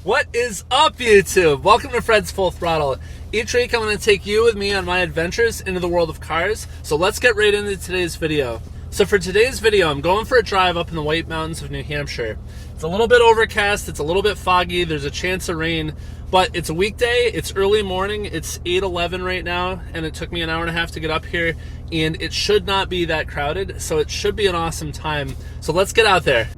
What is up, YouTube? Welcome to Fred's Full Throttle. Each week I'm going to take you with me on my adventures into the world of cars, so let's get right into today's video. So for today's video, I'm going for a drive up in the White Mountains of New Hampshire. It's a little bit overcast, it's a little bit foggy, there's a chance of rain, but it's a weekday, it's early morning, it's 8:11 right now, and it took me an hour and a half to get up here, and it should not be that crowded, so it should be an awesome time. So let's get out there.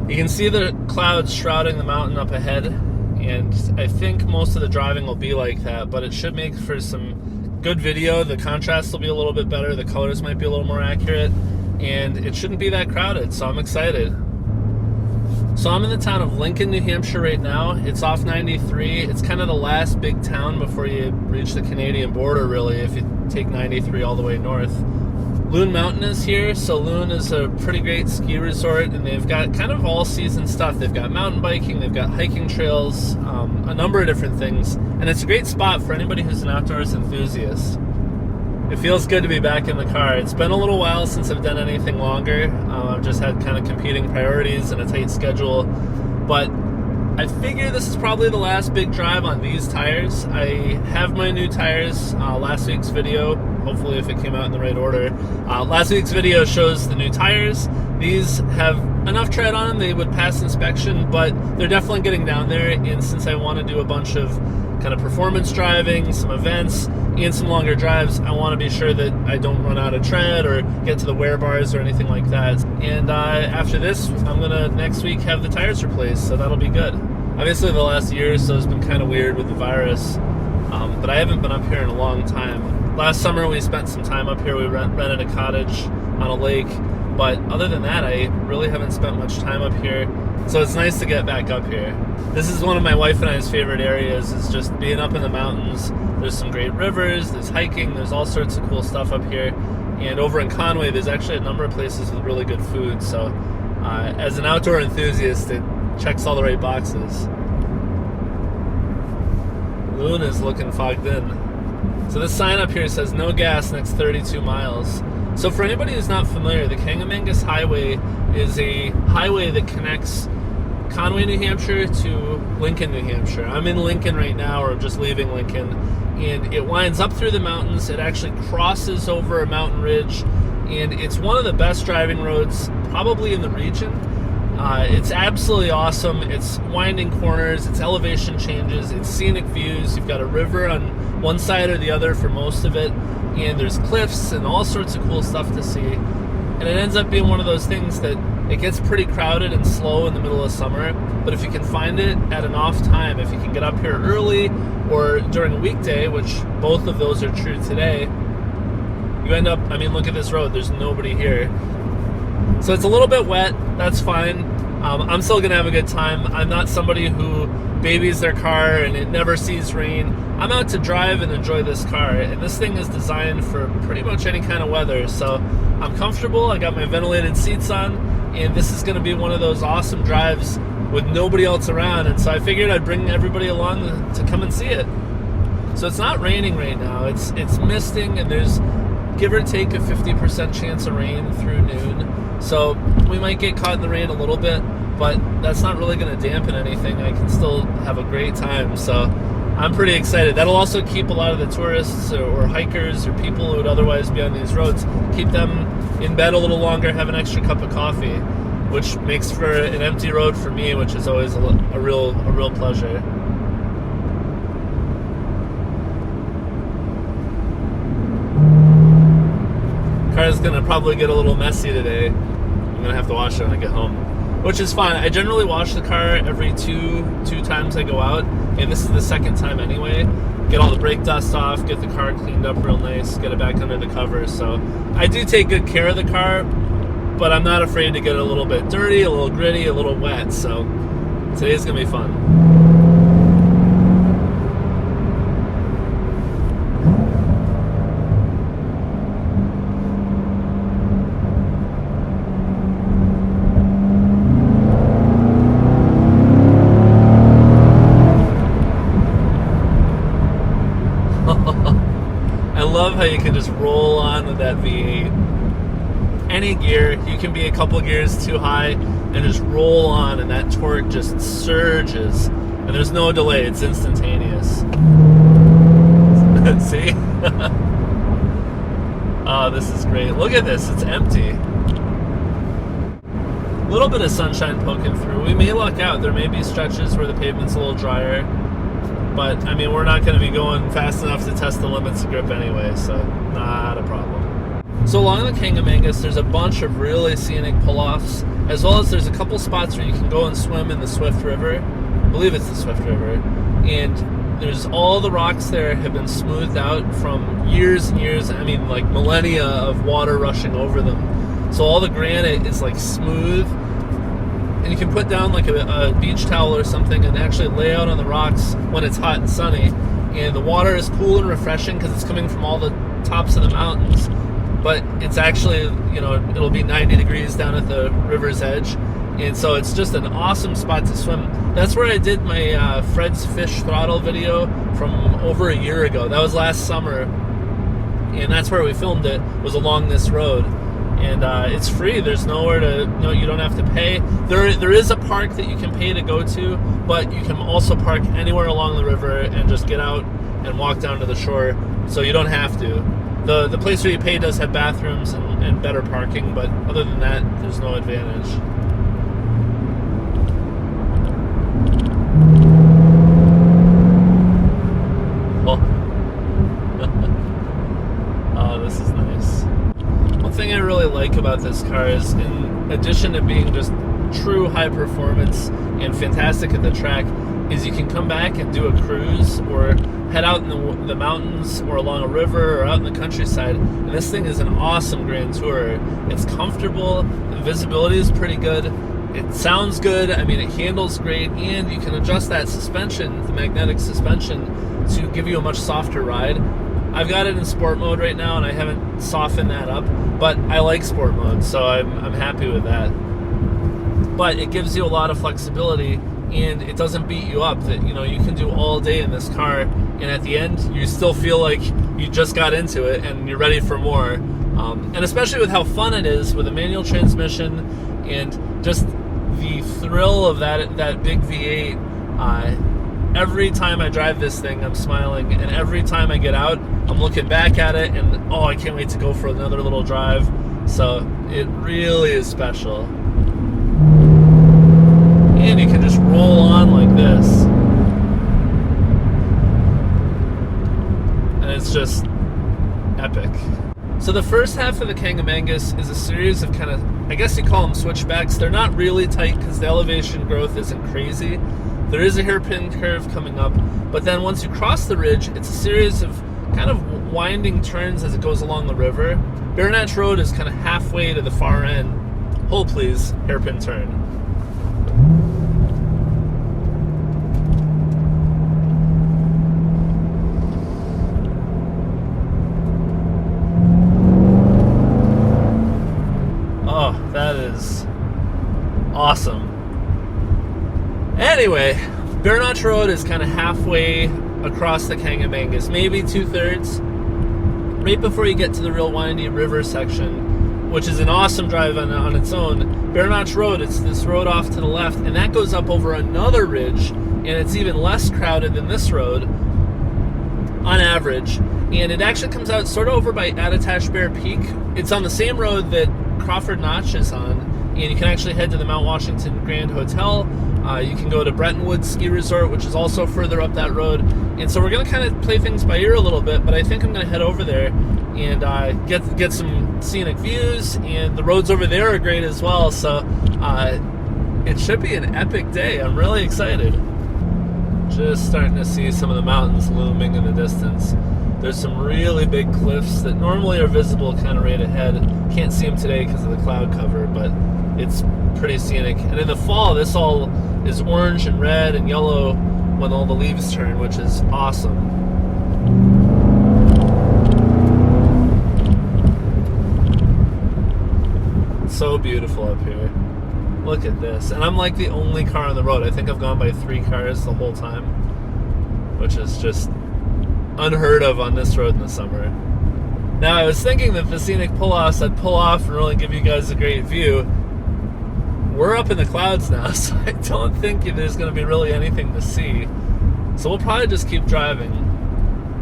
You can see the clouds shrouding the mountain up ahead, and I think most of the driving will be like that, but it should make for some good video. The contrast will be a little bit better, the colors might be a little more accurate, and it shouldn't be that crowded, so I'm excited. So I'm in the town of Lincoln, New Hampshire right now. It's off 93. It's kind of the last big town before you reach the Canadian border, really, if you take 93 all the way north. Loon Mountain is here, so Loon is a pretty great ski resort, and they've got kind of all-season stuff. They've got mountain biking, they've got hiking trails, a number of different things, and it's a great spot for anybody who's an outdoors enthusiast. It feels good to be back in the car. It's been a little while since I've done anything longer. I've just had kind of competing priorities and a tight schedule, but I figure this is probably the last big drive on these tires. I have my new tires. Last week's video, hopefully if it came out in the right order, last week's video shows the new tires. These have enough tread on them, they would pass inspection, but they're definitely getting down there, and since I want to do a bunch of kind of performance driving, some events, and some longer drives, I want to be sure that I don't run out of tread or get to the wear bars or anything like that. And after this, I'm going to next week have the tires replaced, so that'll be good. Obviously the last year or so has been kind of weird with the virus, but I haven't been up here in a long time. Last summer we spent some time up here. We rented a cottage on a lake, but other than that I really haven't spent much time up here, so it's nice to get back up here. This is one of my wife and I's favorite areas, is just being up in the mountains. There's some great rivers, there's hiking, there's all sorts of cool stuff up here, and over in Conway there's actually a number of places with really good food, so as an outdoor enthusiast it checks all the right boxes. Loon is looking fogged in. So this sign up here says no gas next 32 miles. So for anybody who's not familiar, the Kangamangus Highway is a highway that connects Conway, New Hampshire to Lincoln, New Hampshire. I'm in Lincoln right now, or just leaving Lincoln, and it winds up through the mountains. It actually crosses over a mountain ridge, and it's one of the best driving roads probably in the region. It's absolutely awesome. It's winding corners, it's elevation changes, it's scenic views. You've got a river on one side or the other for most of it, and there's cliffs and all sorts of cool stuff to see. And it ends up being one of those things that it gets pretty crowded and slow in the middle of summer, but if you can find it at an off time, if you can get up here early or during a weekday, which both of those are true today, you end up, I mean, look at this road, there's nobody here. So it's a little bit wet, that's fine. I'm still gonna have a good time. I'm not somebody who babies their car and it never sees rain. I'm out to drive and enjoy this car, and this thing is designed for pretty much any kind of weather, so I'm comfortable. I got my ventilated seats on, and this is gonna be one of those awesome drives with nobody else around, and so I figured I'd bring everybody along to come and see it. So it's not raining right now, it's misting, and there's give or take a 50% chance of rain through noon. So we might get caught in the rain a little bit, but that's not really going to dampen anything. I can still have a great time, so I'm pretty excited. That'll also keep a lot of the tourists or hikers or people who would otherwise be on these roads, keep them in bed a little longer, have an extra cup of coffee, which makes for an empty road for me, which is always a real pleasure. Car's gonna probably get a little messy today. I'm gonna have to wash it when I get home, which is fine. I generally wash the car every two times I go out, and this is the second time anyway. Get all the brake dust off, get the car cleaned up real nice, get it back under the covers. So I do take good care of the car, but I'm not afraid to get it a little bit dirty, a little gritty, a little wet. So today's gonna be fun. I love how you can just roll on with that V8. Any gear, you can be a couple gears too high. and just roll on, and that torque just surges, and there's no delay. It's instantaneous. See? Oh, this is great. Look at this. It's empty. A little bit of sunshine poking through. We may luck out. There may be stretches where the pavement's a little drier, but I mean, we're not going to be going fast enough to test the limits of grip anyway, so not a problem. So along the Kangamangus, there's a bunch of really scenic pull-offs, as well as there's a couple spots where you can go and swim in the Swift River. I believe it's the Swift River. And there's all the rocks there have been smoothed out from years and years, I mean like millennia of water rushing over them. So all the granite is like smooth, and you can put down like a beach towel or something and actually lay out on the rocks when it's hot and sunny. And the water is cool and refreshing because it's coming from all the tops of the mountains. But it's actually, you know, it'll be 90 degrees down at the river's edge. And so it's just an awesome spot to swim. That's where I did my Fred's Fish Throttle video from over a year ago. That was last summer. And that's where we filmed it, was along this road. And it's free. There's nowhere to, no, you don't have to pay. There is a park that you can pay to go to, but you can also park anywhere along the river and just get out and walk down to the shore. So you don't have to. The place where you pay does have bathrooms and better parking, but other than that, there's no advantage. Oh, oh, this is nice. One thing I really like about this car is, in addition to being just true high performance and fantastic at the track, is you can come back and do a cruise or head out in the mountains or along a river or out in the countryside, and this thing is an awesome Grand Tourer. It's comfortable, the visibility is pretty good, it sounds good, I mean it handles great, and you can adjust that suspension, the magnetic suspension, to give you a much softer ride. I've got it in sport mode right now and I haven't softened that up, but I like sport mode, so I'm happy with that. But it gives you a lot of flexibility, and it doesn't beat you up. That, you know, you can do all day in this car, and at the end you still feel like you just got into it and you're ready for more. And especially with how fun it is with a manual transmission and just the thrill of that big V8. Every time I drive this thing, I'm smiling, and every time I get out, I'm looking back at it and, oh, I can't wait to go for another little drive. So it really is special. And you can just roll on like this. And it's just epic. So the first half of the Kangamangus is a series of kind of, I guess you call them switchbacks. They're not really tight because the elevation growth isn't crazy. There is a hairpin curve coming up, but then once you cross the ridge, it's a series of kind of winding turns as it goes along the river. Baronet's Road is kind of halfway to the far end. Hold please, hairpin turn. Oh, that is awesome. Anyway, Baronet's Road is kind of halfway across the Kangamangus, maybe 2/3, right before you get to the real windy river section, which is an awesome drive on its own. Baronet's Road, it's this road off to the left, and that goes up over another ridge, and it's even less crowded than this road on average, and it actually comes out sort of over by Attitash Bear Peak. It's on the same road that Crawford Notch is on, and you can actually head to the Mount Washington Grand Hotel. You can go to Brettonwood Ski Resort, which is also further up that road. And so we're going to kind of play things by ear a little bit, but I think I'm going to head over there and get some scenic views, and the roads over there are great as well. So it should be an epic day. I'm really excited. Just starting to see some of the mountains looming in the distance. There's some really big cliffs that normally are visible kind of right ahead. Can't see them today because of the cloud cover, but it's pretty scenic. And in the fall, this all is orange and red and yellow when all the leaves turn, which is awesome. It's so beautiful up here. Look at this. And I'm like the only car on the road. I think I've gone by 3 cars the whole time, which is just unheard of on this road in the summer. Now, I was thinking that the scenic pull-offs, I'd pull off and really give you guys a great view. we're up in the clouds now, so I don't think there's going to be really anything to see. So we'll probably just keep driving.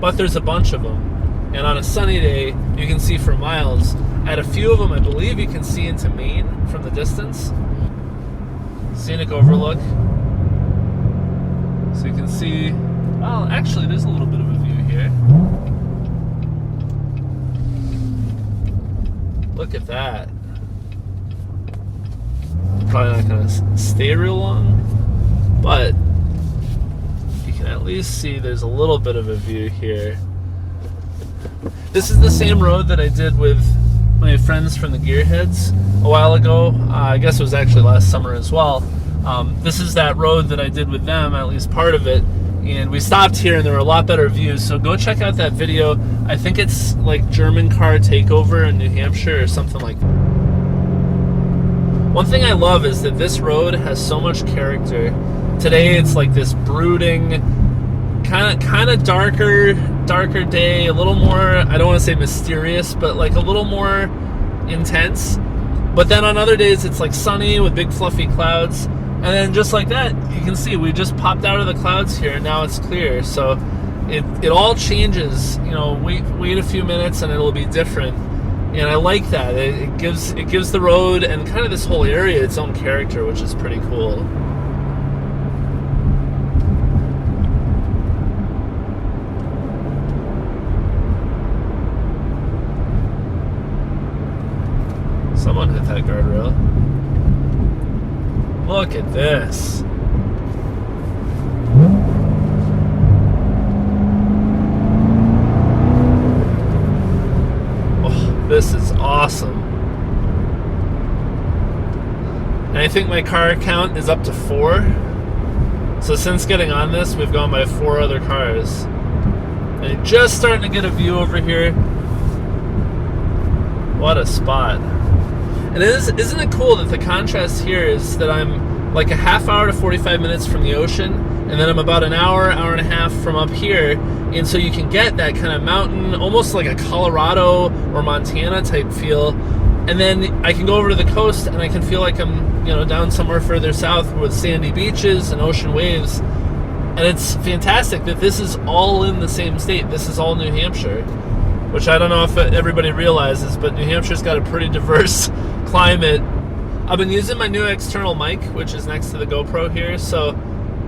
But there's a bunch of them. And on a sunny day, you can see for miles. At a few of them, I believe you can see into Maine from the distance. Scenic overlook. So you can see, well, actually, there's a little bit of a view here. Look at that. Probably not going to stay real long, but you can at least see there's a little bit of a view here. This is the same road that I did with my friends from the Gearheads a while ago. I guess it was actually last summer as well. This is that road that I did with them, at least part of it. And we stopped here and there were a lot better views. So go check out that video. I think it's like German car takeover in New Hampshire or something like that. One thing I love is that this road has so much character. Today it's like this brooding, kind of darker day, a little more, I don't want to say mysterious, but like a little more intense. But then on other days it's like sunny with big fluffy clouds. And then just like that, you can see we just popped out of the clouds here and now it's clear. So it all changes, you know, wait a few minutes and it'll be different. And I like that. It gives the road and kind of this whole area its own character, which is pretty cool. Someone hit that guardrail. Look at this. This is awesome. And I think my car count is up to 4. So since getting on this, we've gone by 4 other cars. And you're just starting to get a view over here. What a spot. And isn't it cool that the contrast here is that I'm like a half hour to 45 minutes from the ocean, and then I'm about an hour and a half from up here. And so you can get that kind of mountain, almost like a Colorado or Montana type feel. And then I can go over to the coast and I can feel like I'm, you know, down somewhere further south with sandy beaches and ocean waves. And it's fantastic that this is all in the same state. This is all New Hampshire, which I don't know if everybody realizes, but New Hampshire's got a pretty diverse climate. I've been using my new external mic, which is next to the GoPro here, so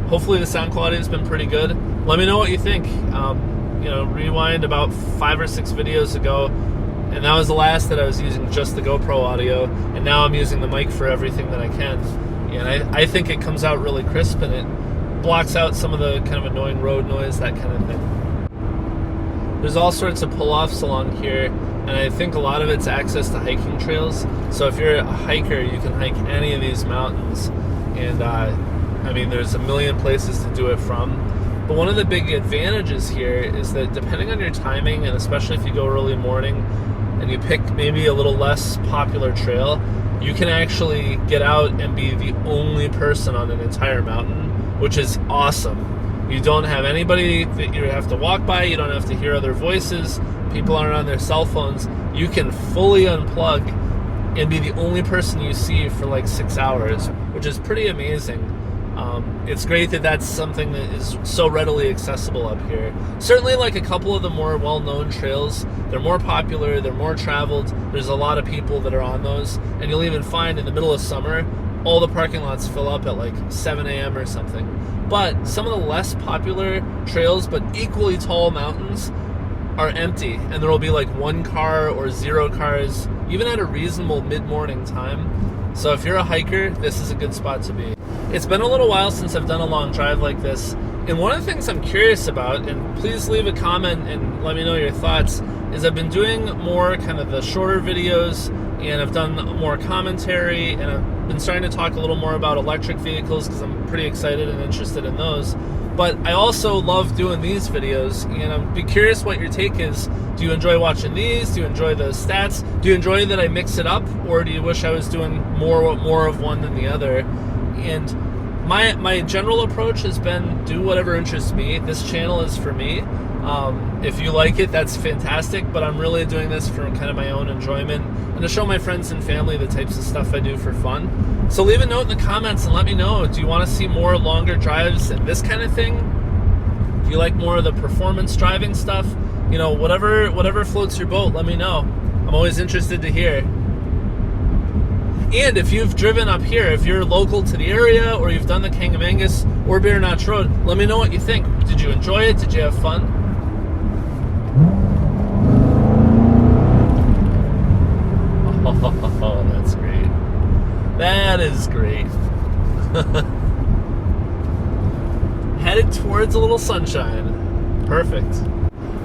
hopefully the sound quality has been pretty good. Let me know what you think. You know, rewind about 5 or 6 videos ago, and that was the last that I was using just the GoPro audio, and now I'm using the mic for everything that I can. And I think it comes out really crisp, and it blocks out some of the kind of annoying road noise, that kind of thing. There's all sorts of pull-offs along here, and I think a lot of it's access to hiking trails. So if you're a hiker, you can hike any of these mountains. And I mean, there's a million places to do it from. But one of the big advantages here is that depending on your timing, and especially if you go early morning and you pick maybe a little less popular trail, you can actually get out and be the only person on an entire mountain, which is awesome. You don't have anybody that you have to walk by, you don't have to hear other voices, people aren't on their cell phones. You can fully unplug and be the only person you see for like 6 hours, which is pretty amazing. It's great that that's something that is so readily accessible up here. Certainly like a couple of the more well-known trails, they're more popular, they're more traveled, there's a lot of people that are on those, and you'll even find in the middle of summer, all the parking lots fill up at like 7 a.m. or something. But some of the less popular trails, but equally tall mountains, are empty, and there will be like 1 car or 0 cars, even at a reasonable mid-morning time. So if you're a hiker, this is a good spot to be. It's been a little while since I've done a long drive like this, and one of the things I'm curious about, and please leave a comment and let me know your thoughts, is I've been doing more kind of the shorter videos, and I've done more commentary, and I've been starting to talk a little more about electric vehicles because I'm pretty excited and interested in those. But I also love doing these videos, and I'd be curious what your take is. Do you enjoy watching these? Do you enjoy the stats? Do you enjoy that I mix it up, or do you wish I was doing more of one than the other? And my general approach has been do whatever interests me. This channel is for me. If you like it, that's fantastic, but I'm really doing this for kind of my own enjoyment and to show my friends and family the types of stuff I do for fun. So leave a note in the comments and let me know, do you want to see more longer drives and this kind of thing? Do you like more of the performance driving stuff? You know, whatever floats your boat, let me know. I'm always interested to hear. And if you've driven up here, if you're local to the area or you've done the Kangamangus or Bear Notch Road, let me know what you think. Did you enjoy it? Did you have fun? Oh, that's great. That is great. Headed towards a little sunshine. Perfect.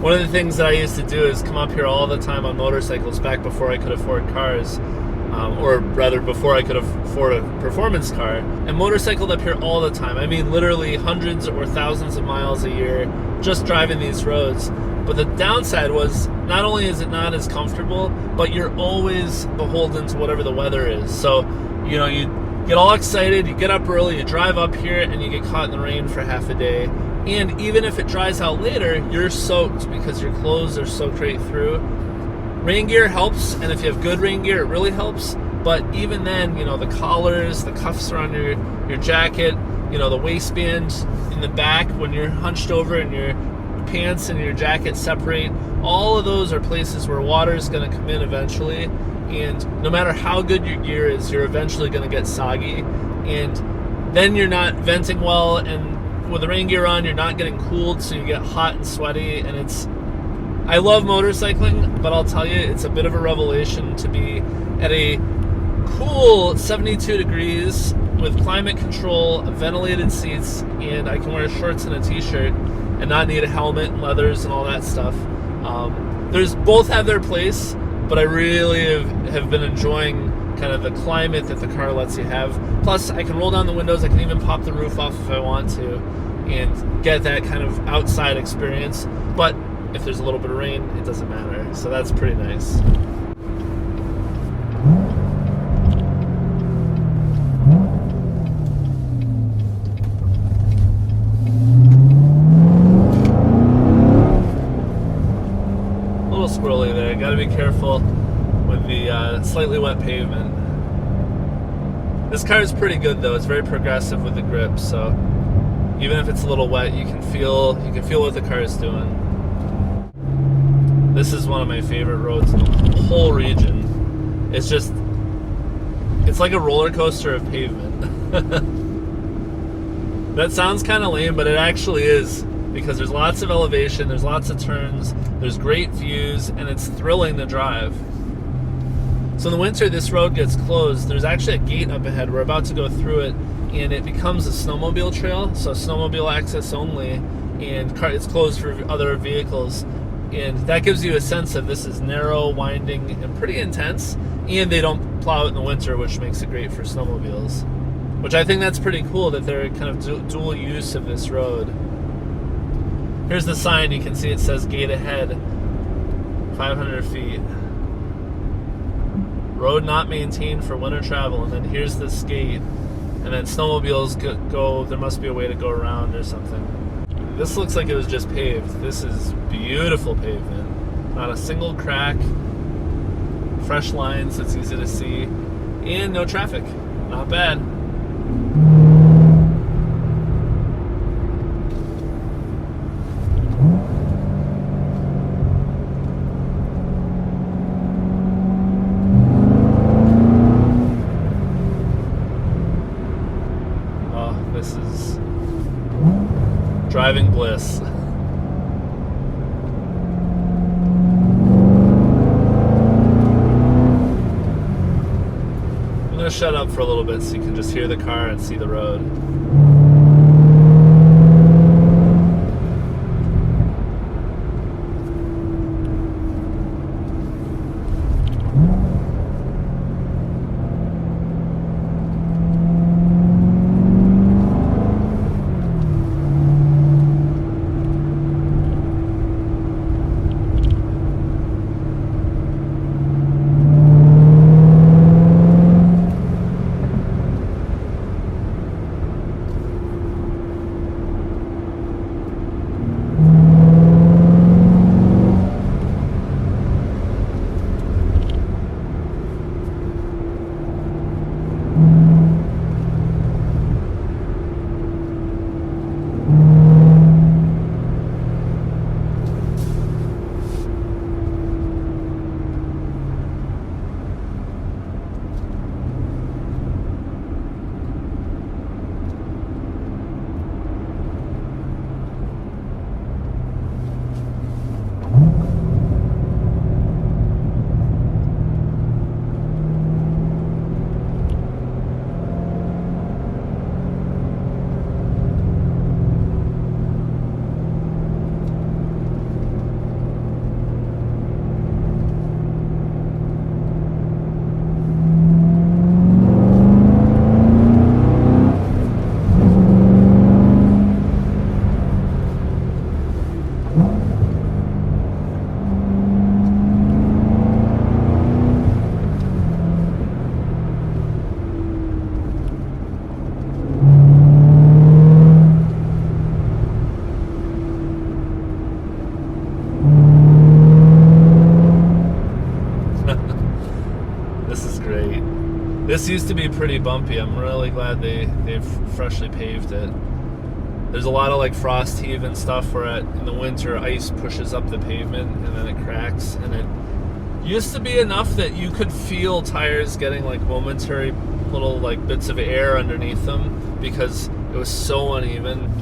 One of the things that I used to do is come up here all the time on motorcycles back before I could afford cars. Or rather before I could afford a performance car, and motorcycled up here all the time. I mean, literally hundreds or thousands of miles a year just driving these roads. But the downside was, not only is it not as comfortable, but you're always beholden to whatever the weather is. So, you know, you get all excited, you get up early, you drive up here, and you get caught in the rain for half a day. And even if it dries out later, you're soaked because your clothes are soaked right through. Rain gear helps, and if you have good rain gear, it really helps. But even then, you know, the collars, the cuffs around your jacket, you know, the waistband in the back when you're hunched over and your pants and your jacket separate, all of those are places where water is going to come in eventually. And no matter how good your gear is, you're eventually going to get soggy. And then you're not venting well, and with the rain gear on, you're not getting cooled, so you get hot and sweaty, and I love motorcycling, but I'll tell you, it's a bit of a revelation to be at a cool 72 degrees with climate control, ventilated seats, and I can wear shorts and a t-shirt and not need a helmet and leathers and all that stuff. Both have their place, but I really have been enjoying kind of the climate that the car lets you have. Plus, I can roll down the windows, I can even pop the roof off if I want to, and get that kind of outside experience. But if there's a little bit of rain, it doesn't matter. So that's pretty nice. A little squirrely there. Got to be careful with the slightly wet pavement. This car is pretty good though. It's very progressive with the grip. So even if it's a little wet, you can feel what the car is doing. This is one of my favorite roads in the whole region. It's like a roller coaster of pavement. That sounds kind of lame, but it actually is, because there's lots of elevation, there's lots of turns, there's great views, and it's thrilling to drive. So in the winter, this road gets closed. There's actually a gate up ahead. We're about to go through it, and it becomes a snowmobile trail, so snowmobile access only, and it's closed for other vehicles. And that gives you a sense of this is narrow, winding, and pretty intense. And they don't plow it in the winter, which makes it great for snowmobiles. Which I think that's pretty cool that they're kind of dual use of this road. Here's the sign. You can see it says gate ahead, 500 feet. Road not maintained for winter travel. And then here's this gate. And then snowmobiles go, there must be a way to go around or something. This looks like it was just paved. This is beautiful pavement. Not a single crack. Fresh lines, it's easy to see. And no traffic. Not bad. Oh, this is driving bliss. I'm going to shut up for a little bit so you can just hear the car and see the road. This used to be pretty bumpy. I'm really glad they've freshly paved it. There's a lot of like frost heave and stuff where in the winter ice pushes up the pavement and then it cracks, and it used to be enough that you could feel tires getting like momentary little like bits of air underneath them because it was so uneven.